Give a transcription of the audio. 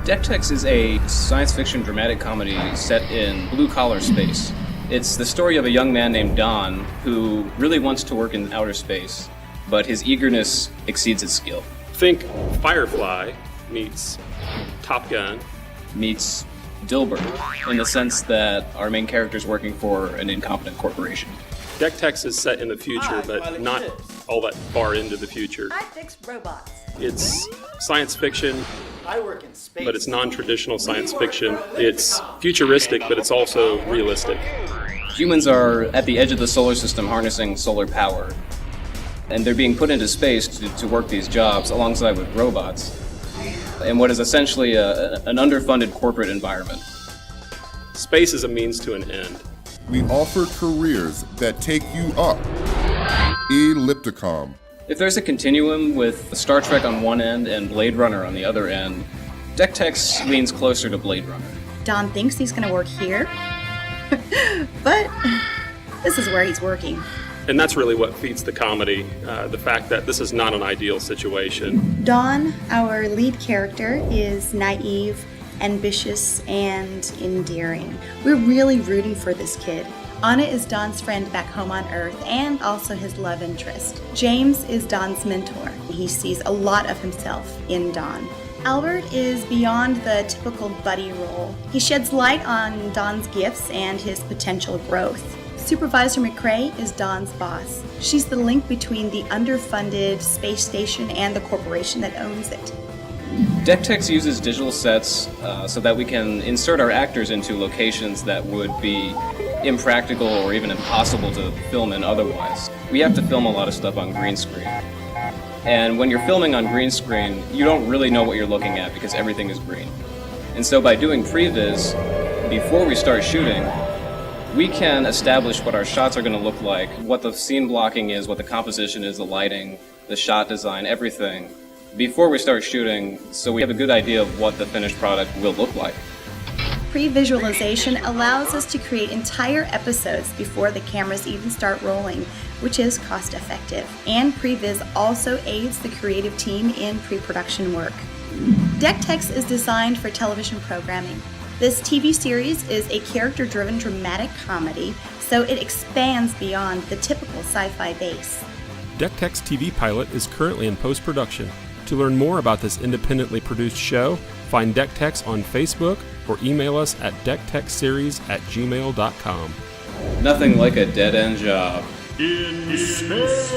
Decktechs is a science fiction dramatic comedy set in blue-collar space. It's the story of a young man named Don who really wants to work in outer space, but his eagerness exceeds his skill. Think Firefly meets Top Gun. Meets Dilbert, in the sense that our main character is working for an incompetent corporation. Decktechs is set in the future, but not all that far into the future. I fix robots. It's science fiction, I work in space. but it's non-traditional science fiction. It's futuristic, but it's also realistic. Humans are at the edge of the solar system harnessing solar power, and they're being put into space to work these jobs alongside with robots in what is essentially an underfunded corporate environment. Space is a means to an end. We offer careers that take you up. Ellipticom. If there's a continuum with Star Trek on one end and Blade Runner on the other end, Decktechs leans closer to Blade Runner. Don thinks he's going to work here, but this is where he's working. And that's really what feeds the comedy, the fact that this is not an ideal situation. Don, our lead character, is naive, ambitious, and endearing. We're really rooting for this kid. Anna is Don's friend back home on Earth and also his love interest. James is Don's mentor. He sees a lot of himself in Don. Albert is beyond the typical buddy role. He sheds light on Don's gifts and his potential growth. Supervisor McCrae is Don's boss. She's the link between the underfunded space station and the corporation that owns it. Decktechs uses digital sets so that we can insert our actors into locations that would be impractical or even impossible to film in otherwise. We have to film a lot of stuff on green screen. And when you're filming on green screen, you don't really know what you're looking at because everything is green. And so by doing previs, before we start shooting, we can establish what our shots are going to look like, what the scene blocking is, what the composition is, the lighting, the shot design, everything, before we start shooting, so we have a good idea of what the finished product will look like. Pre-visualization allows us to create entire episodes before the cameras even start rolling, which is cost effective. And previs also aids the creative team in pre-production work. Decktechs is designed for television programming. This TV series is a character-driven dramatic comedy, so it expands beyond the typical sci-fi base. Decktechs TV pilot is currently in post-production. To learn more about this independently produced show, find Decktechs on Facebook or email us at decktechseries@gmail.com. Nothing like a dead-end job. In space!